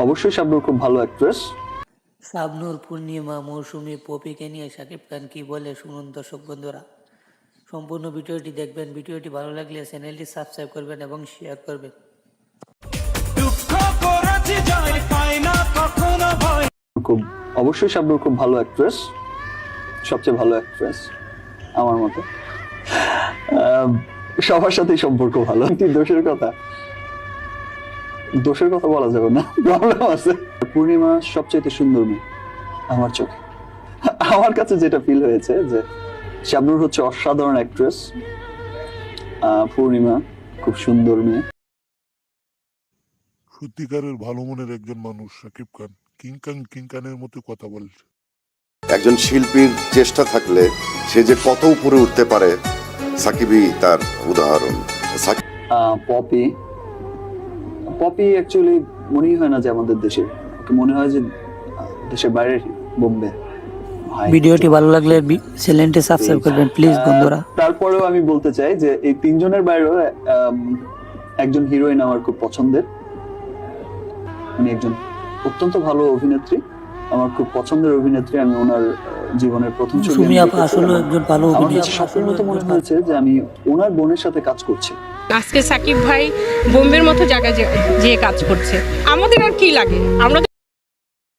অবশ্যই শাবনূর খুব ভালো অ্যাক্ট্রেস। শাবনূর, পূর্ণিমা, মৌসুমী, পপিকে নিয়ে শাকিব খান কি বলে শুনুন দর্শক বন্ধুরা। সম্পূর্ণ ভিডিওটি দেখবেন। ভিডিওটি ভালো লাগলে চ্যানেলটি সাবস্ক্রাইব করবেন এবং শেয়ার করবেন। অবশ্যই শাবনূর খুব ভালো অ্যাক্ট্রেস, সবচেয়ে ভালো অ্যাক্ট্রেস আমার মতে। সবার সাথেই সম্পর্ক ভালো। দোষের কথা বলা যাবে না, প্রবলেম আছে। পূর্ণিমা সবচেয়ে সুন্দর মেয়ে আমার চোখে। আমার কাছে যেটা ফিল হয়েছে যে শাবনূর হচ্ছে অসাধারণ অ্যাক্ট্রেস, পূর্ণিমা খুব সুন্দর মেয়ে। সত্যিকারের ভালো মনের একজন মানুষ শাকিব খান। কিংকানের মতো কথা বলছে। একজন শিল্পীর চেষ্টা থাকলে সে যে কত উপরে উঠতে পারে, সাকিবই তার উদাহরণ। পপি অ্যাকচুয়ালি মনেই হয় না যে আমাদের দেশের, মনে হয় যে দেশের বাইরের, বোম্বে। ভিডিওটি ভালো লাগলে চ্যানেলটি সাবস্ক্রাইব করবেন প্লিজ বন্ধুরা। তারপরেও আমি বলতে চাই যে এই তিনজনের বাইরেও একজন হিরোইন আমার খুব পছন্দের। উনি একজন অত্যন্ত ভালো অভিনেত্রী, আমার খুব পছন্দের অভিনেত্রী। আমি ওনার জীবনের প্রথম ছবি আসলে একজন ভালো অভিনেত্রী। স্বপ্নের মতো মনে হয়েছে যে আমি ওনার বোনের সাথে কাজ করছি। আজকে সাকিব ভাই বোম্বের মতো জায়গায় যে কাজ করছে, আমাদের আর কি লাগে? আমরা